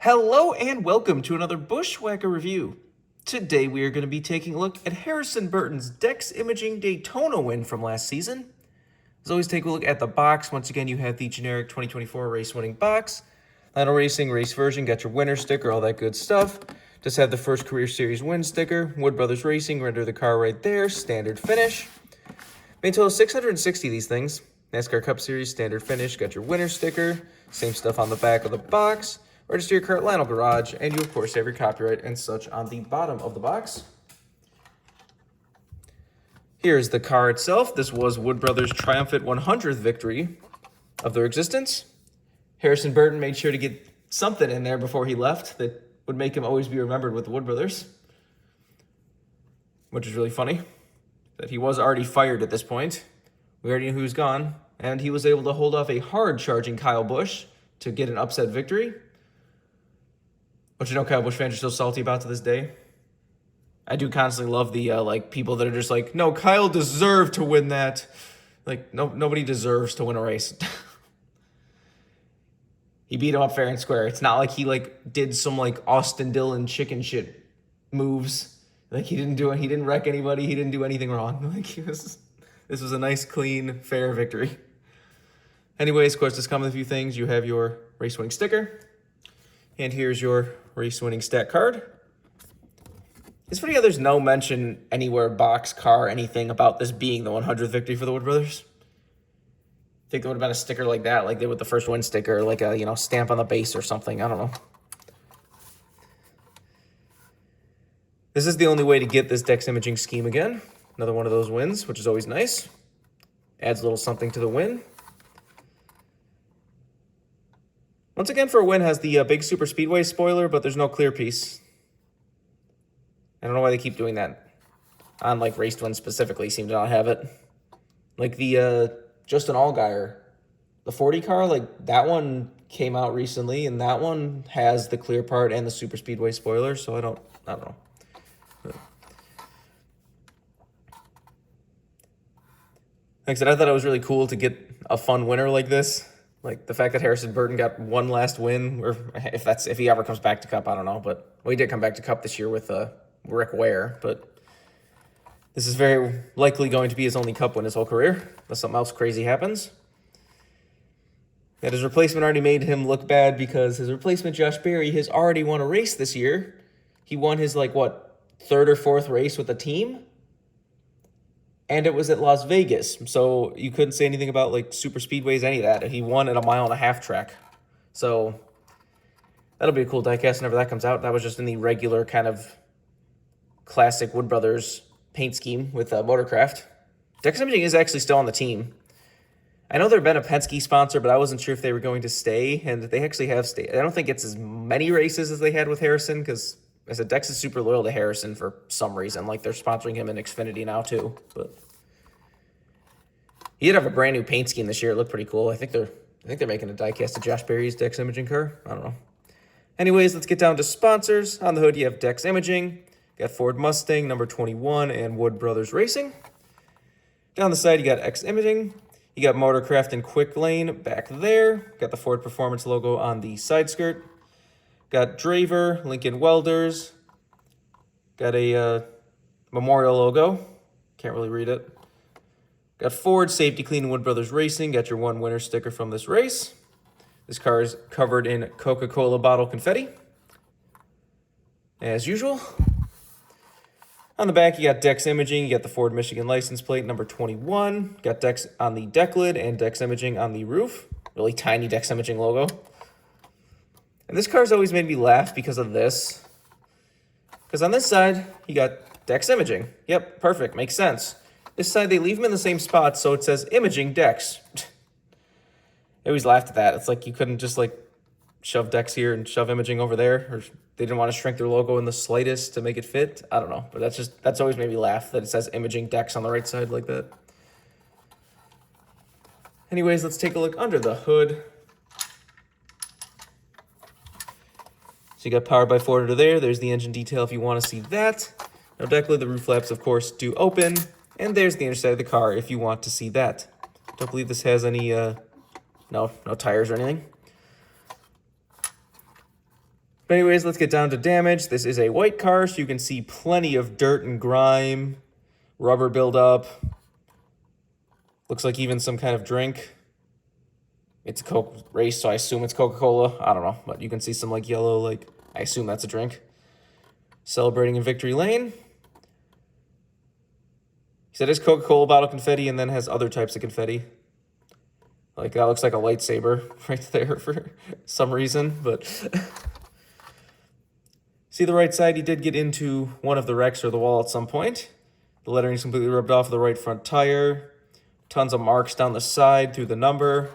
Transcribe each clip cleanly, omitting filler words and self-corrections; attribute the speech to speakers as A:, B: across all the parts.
A: Hello and welcome to another Bushwhacker review. Today we are going to be taking a look at Harrison Burton's Dex Imaging Daytona win from last season. As always, take a look at the box. Once again, you have the generic 2024 race winning box. Lionel Racing race version, got your winner sticker, all that good stuff. Just have the first Career Series win sticker. Wood Brothers Racing, render the car right there, standard finish. Made total 660 of these things. NASCAR Cup Series, standard finish, got your winner sticker. Same stuff on the back of the box. Register your car at Lionel Garage, and you, of course, have your copyright and such on the bottom of the box. Here's the car itself. This was Wood Brothers' triumphant 100th victory of their existence. Harrison Burton made sure to get something in there before he left that would make him always be remembered with the Wood Brothers, which is really funny, that he was already fired at this point. We already knew he was gone, and he was able to hold off a hard-charging Kyle Busch to get an upset victory, which you know Kyle Busch fans are still salty about to this day. I do constantly love the people that are just like, no, Kyle deserved to win that. Like, nobody deserves to win a race. He beat him up fair and square. It's not like he did some Austin Dillon chicken shit moves. Like he didn't wreck anybody. He didn't do anything wrong. This was a nice, clean, fair victory. Anyways, of course, just come with a few things. You have your race winning sticker. And here's your race-winning stat card. It's funny how there's no mention anywhere, box, car, anything about this being the 100th victory for the Wood Brothers. I think there would have been a sticker like that, like they with the first win sticker, like a stamp on the base or something. I don't know. This is the only way to get this Dex Imaging scheme again. Another one of those wins, which is always nice. Adds a little something to the win. Once again, for a win, has the big Super Speedway spoiler, but there's no clear piece. I don't know why they keep doing that. On, race wins specifically, seem to not have it. Like the Justin Allgaier, the 40 car, that one came out recently, and that one has the clear part and the Super Speedway spoiler, so I don't know. Like I said, I thought it was really cool to get a fun winner like this. Like the fact that Harrison Burton got one last win, or if he ever comes back to Cup, I don't know. But he did come back to Cup this year with Rick Ware. But this is very likely going to be his only Cup win his whole career, unless something else crazy happens. And his replacement already made him look bad because his replacement, Josh Berry, has already won a race this year. He won his, third or fourth race with the team. And it was at Las Vegas, so you couldn't say anything about, super speedways, any of that. He won at a 1.5 mile track. So that'll be a cool diecast whenever that comes out. That was just in the regular kind of classic Wood Brothers paint scheme with Motorcraft. Dex Imaging is actually still on the team. I know they've been a Penske sponsor, but I wasn't sure if they were going to stay, and they actually have stayed. I don't think it's as many races as they had with Harrison, because I said Dex is super loyal to Harrison for some reason. They're sponsoring him in Xfinity now too. But he did have a brand new paint scheme this year. It looked pretty cool. I think they're making a diecast of Josh Berry's Dex Imaging car. I don't know. Anyways, let's get down to sponsors. On the hood, you have Dex Imaging. Got Ford Mustang, number 21, and Wood Brothers Racing. Down the side, you got X Imaging. You got Motorcraft and Quick Lane back there. Got the Ford Performance logo on the side skirt. Got Draver, Lincoln Welders. Got a Memorial logo. Can't really read it. Got Ford, Safety Clean, Wood Brothers Racing. Got your one winner sticker from this race. This car is covered in Coca-Cola bottle confetti, as usual. On the back, you got Dex Imaging. You got the Ford Michigan license plate, number 21. Got Dex on the deck lid and Dex Imaging on the roof. Really tiny Dex Imaging logo. And this car's always made me laugh because of this. Because on this side, you got Dex Imaging. Yep, perfect, makes sense. This side, they leave them in the same spot, so it says Imaging Dex. I always laughed at that. It's like you couldn't just shove Dex here and shove Imaging over there, or they didn't want to shrink their logo in the slightest to make it fit. I don't know, but that's always made me laugh that it says Imaging Dex on the right side like that. Anyways, let's take a look under the hood. So you got powered by Ford under there. There's the engine detail if you want to see that. No deck lid. The roof flaps, of course, do open. And there's the underside of the car if you want to see that. Don't believe this has any, no tires or anything. But anyways, let's get down to damage. This is a white car, so you can see plenty of dirt and grime, rubber buildup. Looks like even some kind of drink. It's a Coke race, so I assume it's Coca-Cola. I don't know, but you can see some like yellow, like I assume that's a drink. Celebrating in victory lane. He said it's Coca-Cola bottle confetti and then has other types of confetti. Like that looks like a lightsaber right there for some reason, but see the right side, he did get into one of the wrecks or the wall at some point. The lettering's completely rubbed off of the right front tire. Tons of marks down the side through the number.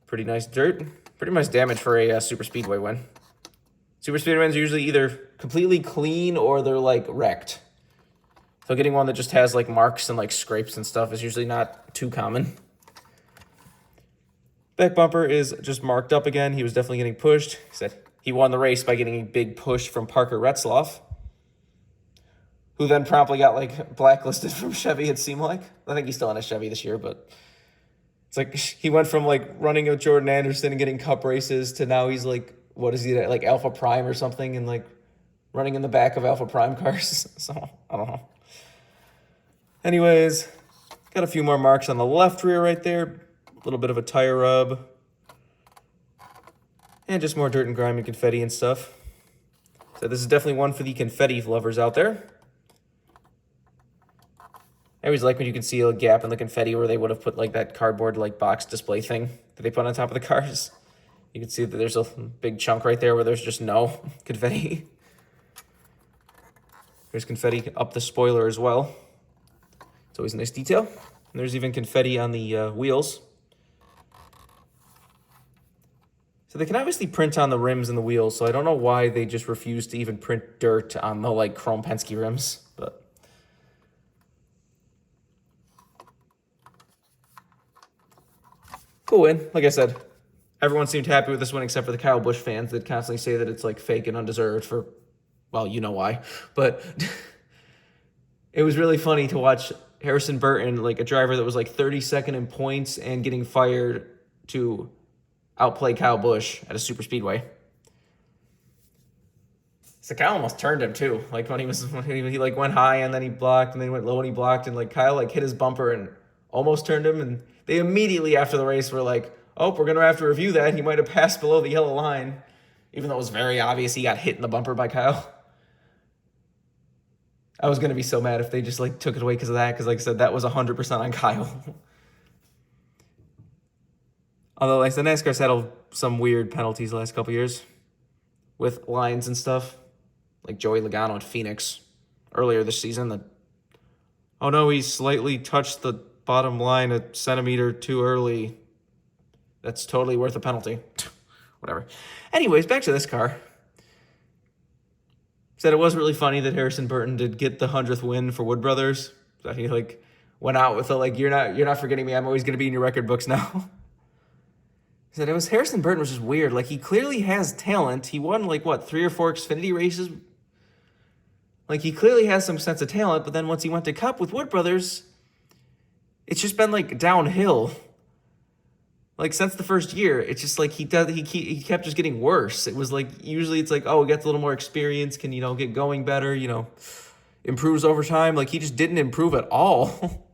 A: Pretty nice dirt. Pretty much damage for a super speedway win. Super speedway wins are usually either completely clean or they're like wrecked. So getting one that just has like marks and like scrapes and stuff is usually not too common. Back bumper is just marked up again. He was definitely getting pushed. He said he won the race by getting a big push from Parker Retzloff, who then promptly got like blacklisted from Chevy, it seemed like. I think he's still on a Chevy this year, but it's like he went from like running with Jordan Anderson and getting cup races to now he's like, what is he, like Alpha Prime or something, and like running in the back of Alpha Prime cars. So I don't know. Anyways, got a few more marks on the left rear right there. A little bit of a tire rub. And just more dirt and grime and confetti and stuff. So this is definitely one for the confetti lovers out there. I always like when you can see a gap in the confetti where they would have put like that cardboard like box display thing that they put on top of the cars. You can see that there's a big chunk right there where there's just no confetti. There's confetti up the spoiler as well. It's always a nice detail. And there's even confetti on the wheels. So they can obviously print on the rims and the wheels, so I don't know why they just refuse to even print dirt on the like chrome Penske rims, but cool win. Like I said, everyone seemed happy with this win except for the Kyle Busch fans that constantly say that it's like fake and undeserved for, well, you know why. But it was really funny to watch Harrison Burton, like a driver that was like 32nd in points and getting fired, to outplay Kyle Busch at a super speedway. So Kyle almost turned him too. Like when he like went high and then he blocked and then he went low and he blocked, and like Kyle like hit his bumper and almost turned him, and they immediately after the race were like, oh, we're gonna have to review that. He might have passed below the yellow line, even though it was very obvious he got hit in the bumper by Kyle. I was gonna be so mad if they just like took it away because of that, because like I said, that was 100% on Kyle. Although, like the NASCAR settled some weird penalties the last couple years with lines and stuff, like Joey Logano at Phoenix earlier this season. That, oh no, he slightly touched the bottom line a centimeter too early. That's totally worth a penalty. Whatever. Anyways, back to this car. Said it was really funny that Harrison Burton did get the 100th win for Wood Brothers. That he like went out with a like, you're not forgetting me. I'm always gonna be in your record books now. He said it was Harrison Burton was just weird. Like he clearly has talent. He won like what 3 or 4 Xfinity races. Like he clearly has some sense of talent. But then once he went to Cup with Wood Brothers, it's just been like downhill. Like since the first year, it's just like he kept just getting worse. It was like usually it's like, oh, he gets a little more experience, can get going better, improves over time. Like he just didn't improve at all.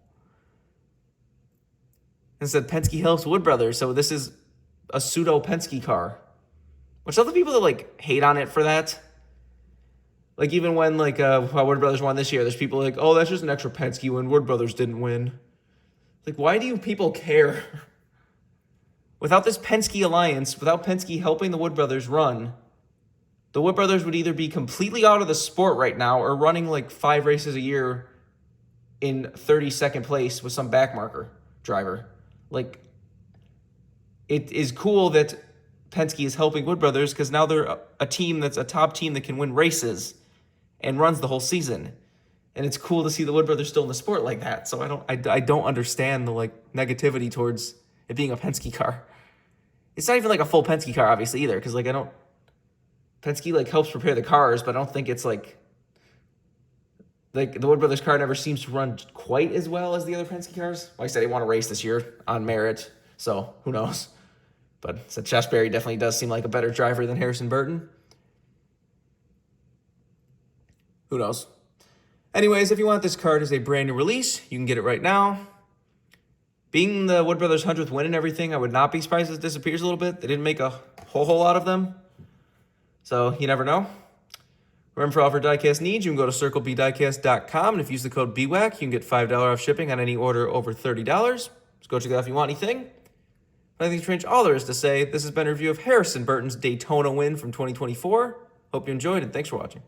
A: And said Penske helps Wood Brothers, so this is a pseudo Penske car. Which other people that like hate on it for that. Like even when like how Wood Brothers won this year, there's people like, oh, that's just an extra Penske when Wood Brothers didn't win. Like why do you people care? Without this Penske alliance, without Penske helping the Wood Brothers run, the Wood Brothers would either be completely out of the sport right now or running like 5 races a year in 32nd place with some backmarker driver. Like, it is cool that Penske is helping Wood Brothers because now they're a team that's a top team that can win races and runs the whole season. And it's cool to see the Wood Brothers still in the sport like that. So I don't understand the like negativity towards it being a Penske car. It's not even like a full Penske car, obviously, either, because like Penske like helps prepare the cars, but I don't think it's like the Wood Brothers car never seems to run quite as well as the other Penske cars. Like I said, they want to race this year on merit, so who knows? But so Josh Berry definitely does seem like a better driver than Harrison Burton. Who knows? Anyways, if you want this card as a brand new release, you can get it right now. Being the Wood Brothers 100th win and everything, I would not be surprised if it disappears a little bit. They didn't make a whole lot of them. So you never know. Remember, for all of your diecast needs, you can go to circlebdiecast.com, and if you use the code BWhack, you can get $5 off shipping on any order over $30. Just go check it out if you want anything. But I think pretty much all there is to say. This has been a review of Harrison Burton's Daytona win from 2024. Hope you enjoyed, and thanks for watching.